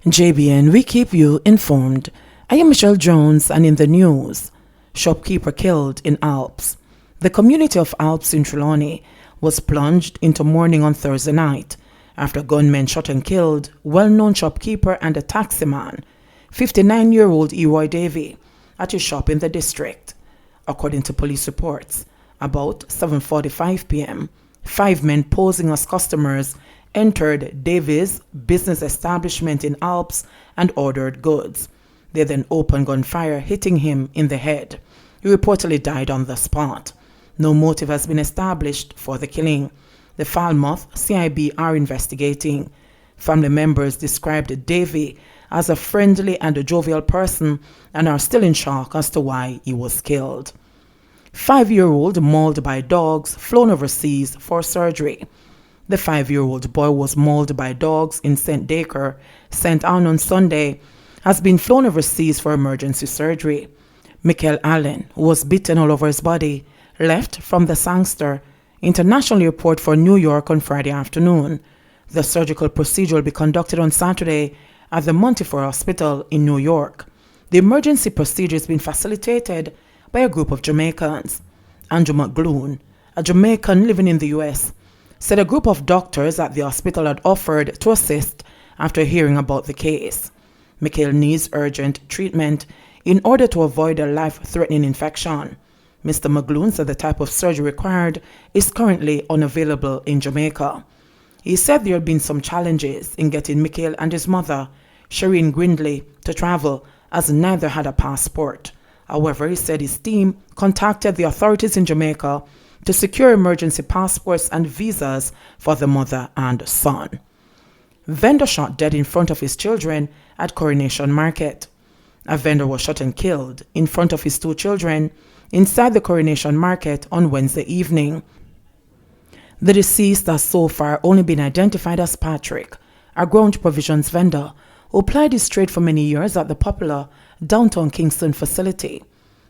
JBN, we keep you informed. I am Michelle Jones, and in the news, shopkeeper killed in Alps. The community of Alps in Trelawney was plunged into mourning on Thursday night after gunmen shot and killed well-known shopkeeper and a taximan, 59-year-old Eroy Davey, at his shop in the district. According to police reports, about 7:45 p.m., 5 men posing as customers entered Davies' business establishment in Alps and ordered goods. They then opened gunfire, hitting him in the head. He reportedly died on the spot. No motive has been established for the killing. The Falmouth CIB are investigating. Family members described Davy as a friendly and a jovial person and are still in shock as to why he was killed. 5-year-old mauled by dogs flown overseas for surgery. The 5-year-old boy was mauled by dogs in St. Dacre, St. Anne on Sunday, has been flown overseas for emergency surgery. Michael Allen, who was bitten all over his body, left from the Sangster International Airport for New York on Friday afternoon. The surgical procedure will be conducted on Saturday at the Montefiore Hospital in New York. The emergency procedure has been facilitated by a group of Jamaicans. Andrew McGloon, a Jamaican living in the U.S., said a group of doctors at the hospital had offered to assist after hearing about the case. Mikhail needs urgent treatment in order to avoid a life-threatening infection. Mr. McGloon said the type of surgery required is currently unavailable in Jamaica. He said there had been some challenges in getting Mikhail and his mother, Shireen Grindley, to travel, as neither had a passport. However, he said his team contacted the authorities in Jamaica to secure emergency passports and visas for the mother and son. Vendor shot dead in front of his children at Coronation Market. A vendor was shot and killed in front of his 2 children inside the Coronation Market on Wednesday evening. The deceased has so far only been identified as Patrick, a ground provisions vendor who plied his trade for many years at the popular downtown Kingston facility.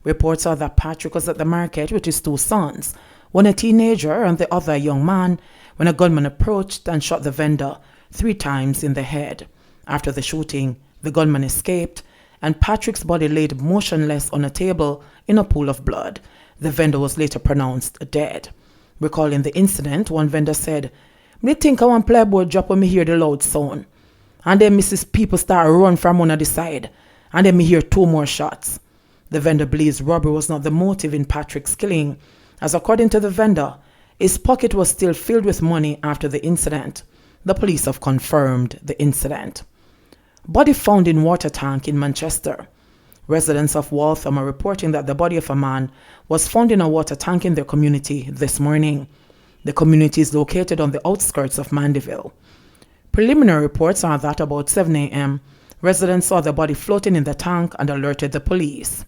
Reports are that Patrick was at the market with his 2 sons, one a teenager and the other a young man, when a gunman approached and shot the vendor 3 times in the head. After the shooting, the gunman escaped, and Patrick's body laid motionless on a table in a pool of blood. The vendor was later pronounced dead. Recalling the incident, one vendor said, "Me think I want playboy drop when me hear the loud sound. And then Mrs. People start run from one of the side, and then me hear 2 more shots." The vendor believes robbery was not the motive in Patrick's killing, as according to the vendor, his pocket was still filled with money after the incident. The police have confirmed the incident. Body found in water tank in Manchester. Residents of Waltham are reporting that the body of a man was found in a water tank in their community this morning. The community is located on the outskirts of Mandeville. Preliminary reports are that about 7 a.m., residents saw the body floating in the tank and alerted the police.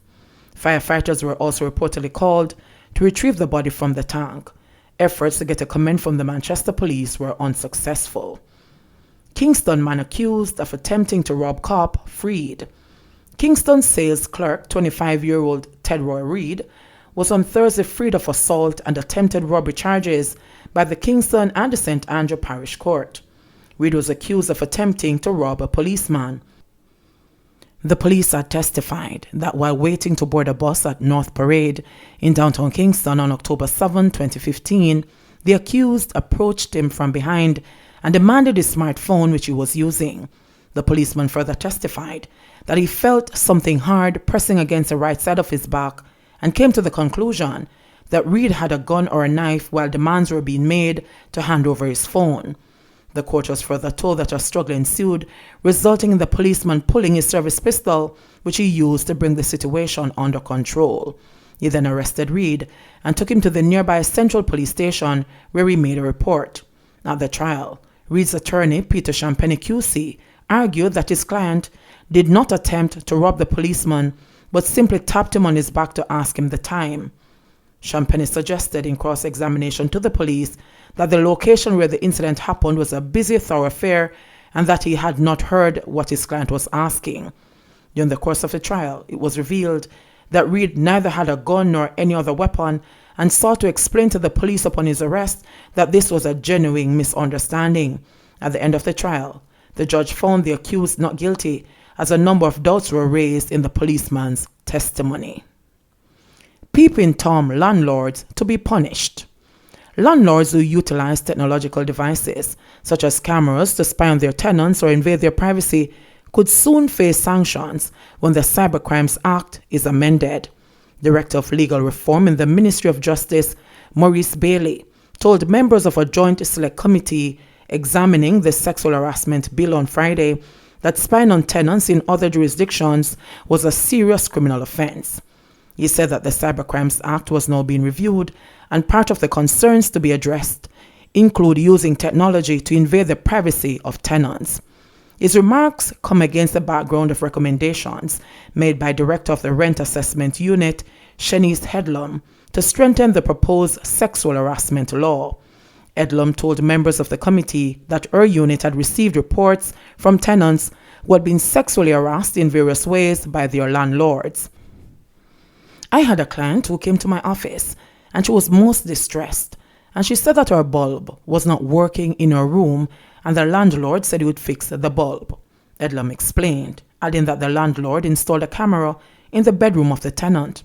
Firefighters were also reportedly called to retrieve the body from the tank. Efforts to get a comment from the Manchester police were unsuccessful. Kingston man accused of attempting to rob cop freed. Kingston sales clerk 25-year-old Ted Roy Reed was on Thursday freed of assault and attempted robbery charges by the Kingston and the St. Andrew Parish Court. Reed was accused of attempting to rob a policeman. The police had testified that while waiting to board a bus at North Parade in downtown Kingston on October 7, 2015, the accused approached him from behind and demanded his smartphone, which he was using. The policeman further testified that he felt something hard pressing against the right side of his back and came to the conclusion that Reed had a gun or a knife while demands were being made to hand over his phone. The court was further told that a struggle ensued, resulting in the policeman pulling his service pistol, which he used to bring the situation under control. He then arrested Reed and took him to the nearby Central Police Station, where he made a report. At the trial, Reed's attorney, Peter Champagne QC, argued that his client did not attempt to rob the policeman, but simply tapped him on his back to ask him the time. Champagne suggested in cross-examination to the police that the location where the incident happened was a busy thoroughfare and that he had not heard what his client was asking. During the course of the trial, it was revealed that Reed neither had a gun nor any other weapon and sought to explain to the police upon his arrest that this was a genuine misunderstanding. At the end of the trial, The judge found the accused not guilty as a number of doubts were raised in the policeman's testimony. Peeping Tom landlords to be punished. Landlords who utilize technological devices, such as cameras, to spy on their tenants or invade their privacy could soon face sanctions when the Cybercrimes Act is amended. Director of Legal Reform in the Ministry of Justice, Maurice Bailey, told members of a joint select committee examining the sexual harassment bill on Friday that spying on tenants in other jurisdictions was a serious criminal offense. He said that the Cybercrimes Act was now being reviewed, and part of the concerns to be addressed include using technology to invade the privacy of tenants. His remarks come against the background of recommendations made by Director of the Rent Assessment Unit, Shanice Headlam, to strengthen the proposed sexual harassment law. Headlam told members of the committee that her unit had received reports from tenants who had been sexually harassed in various ways by their landlords. I had a client who came to my office and she was most distressed, and she said that her bulb was not working in her room and the landlord said he would fix the bulb. Headlam explained, adding that the landlord installed a camera in the bedroom of the tenant.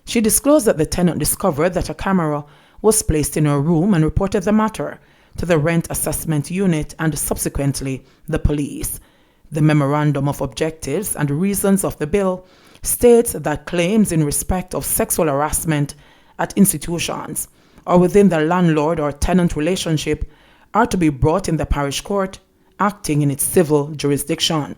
She disclosed that the tenant discovered that a camera was placed in her room and reported the matter to the Rent Assessment Unit and subsequently the police. The Memorandum of Objectives and Reasons of the bill states that claims in respect of sexual harassment at institutions or within the landlord or tenant relationship are to be brought in the parish court acting in its civil jurisdiction.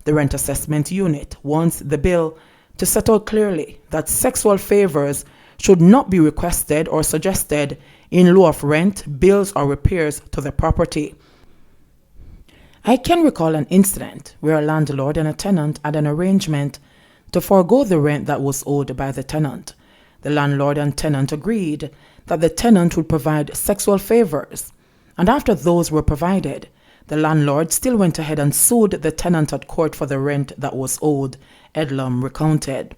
The Rent Assessment Unit wants the bill to set out clearly that sexual favors should not be requested or suggested in lieu of rent, bills, or repairs to the property. I can recall an incident where a landlord and a tenant had an arrangement to forego the rent that was owed by the tenant. The landlord and tenant agreed that the tenant would provide sexual favors, and after those were provided, the landlord still went ahead and sued the tenant at court for the rent that was owed, Headlam recounted.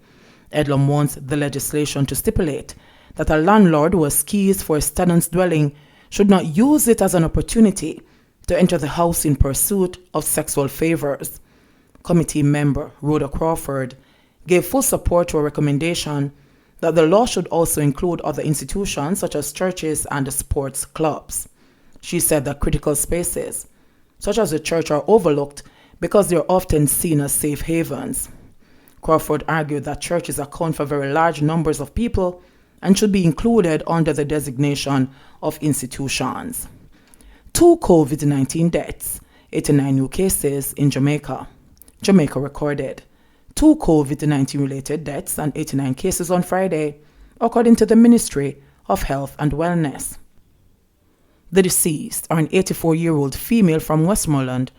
Headlam wants the legislation to stipulate that a landlord who has keys for his tenant's dwelling should not use it as an opportunity to enter the house in pursuit of sexual favors. Committee member Rhoda Crawford gave full support to a recommendation that the law should also include other institutions such as churches and sports clubs. She said that critical spaces, such as the church, are overlooked because they are often seen as safe havens. Crawford argued that churches account for very large numbers of people and should be included under the designation of institutions. 2 COVID-19 deaths, 89 new cases in Jamaica. Jamaica recorded 2 COVID-19 related deaths and 89 cases on Friday, according to the Ministry of Health and Wellness. The deceased are an 84-year-old female from Westmoreland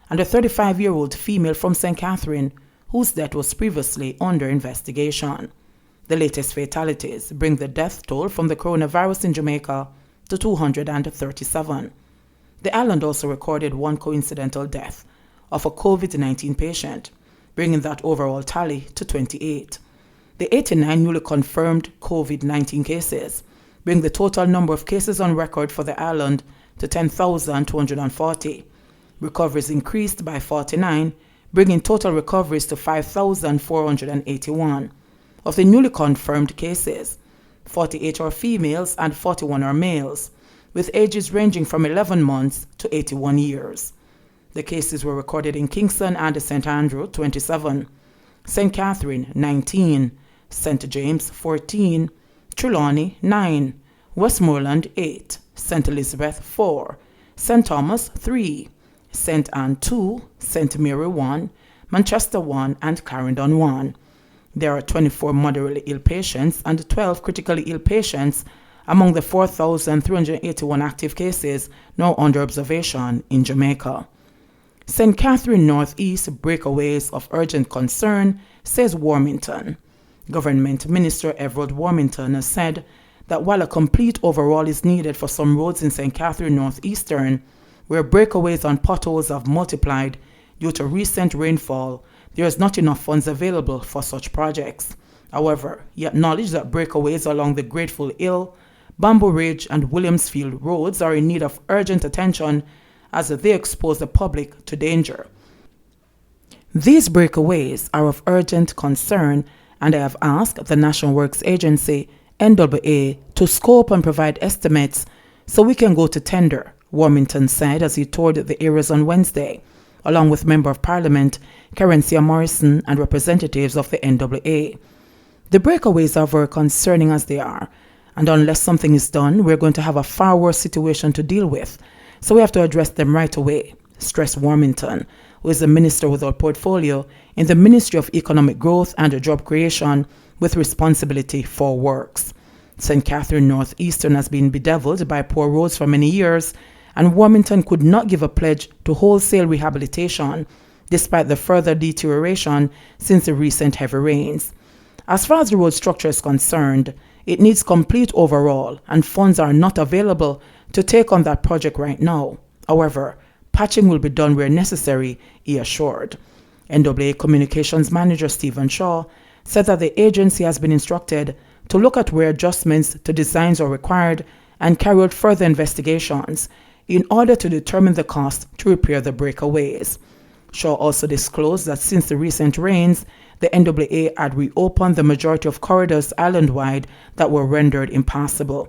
and a 35-year-old female from St. Catherine, whose death was previously under investigation. The latest fatalities bring the death toll from the coronavirus in Jamaica to 237. The island also recorded 1 coincidental death of a COVID-19 patient, bringing that overall tally to 28. The 89 newly confirmed COVID-19 cases bring the total number of cases on record for the island to 10,240. Recoveries increased by 49, bringing total recoveries to 5,481. Of the newly confirmed cases, 48 are females and 41 are males, with ages ranging from 11 months to 81 years. The cases were recorded in Kingston and St. Andrew, 27, St. Catherine, 19, St. James, 14, Trelawney, 9, Westmoreland, 8, St. Elizabeth, 4, St. Thomas, 3, St. Anne, 2, St. Mary, 1, Manchester, 1, and Clarendon, 1. There are 24 moderately ill patients and 12 critically ill patients among the 4,381 active cases now under observation in Jamaica. St. Catherine Northeast Breakaways of urgent concern, says Warmington. Government Minister Everald Warmington has said that while a complete overhaul is needed for some roads in St. Catherine Northeastern, where breakaways and potholes have multiplied due to recent rainfall, there is not enough funds available for such projects. However, he acknowledged that breakaways along the Grateful Hill, Bamboo Ridge, and Williamsfield roads are in need of urgent attention as they expose the public to danger. These breakaways are of urgent concern, and I have asked the National Works Agency, NWA, to scope and provide estimates so we can go to tender, Warmington said as he toured the areas on Wednesday, along with Member of Parliament Kerencia Morrison and representatives of the NWA. The breakaways are very concerning as they are, and unless something is done, we're going to have a far worse situation to deal with, so we have to address them right away, stressed Warmington, who is the minister with a portfolio in the Ministry of Economic Growth and Job Creation with responsibility for works. St. Catherine Northeastern has been bedeviled by poor roads for many years, and Warmington could not give a pledge to wholesale rehabilitation despite the further deterioration since the recent heavy rains. As far as the road structure is concerned, it needs complete overhaul, and funds are not available to take on that project right now. However, patching will be done where necessary, he assured. NWA Communications Manager Stephen Shaw said that the agency has been instructed to look at where adjustments to designs are required and carry out further investigations in order to determine the cost to repair the breakaways. Shaw also disclosed that since the recent rains, the NWA had reopened the majority of corridors island-wide that were rendered impassable.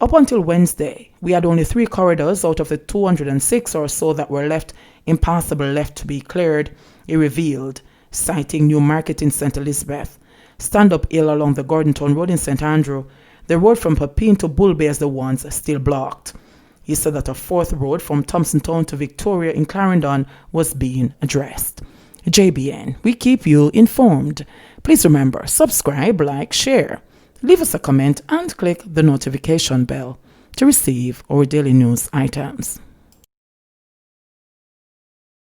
Up until Wednesday, we had only 3 corridors out of the 206 or so that were left impassable left to be cleared, he revealed, citing Newmarket in St. Elizabeth, Stand-Up Hill along the Gordontown Road in St. Andrew, the road from Pepin to Bull Bay as the ones still blocked. He said that a 4th road from Thompsontown to Victoria in Clarendon was being addressed. JBN, we keep you informed. Please remember, subscribe, like, share. Leave us a comment and click the notification bell to receive our daily news items.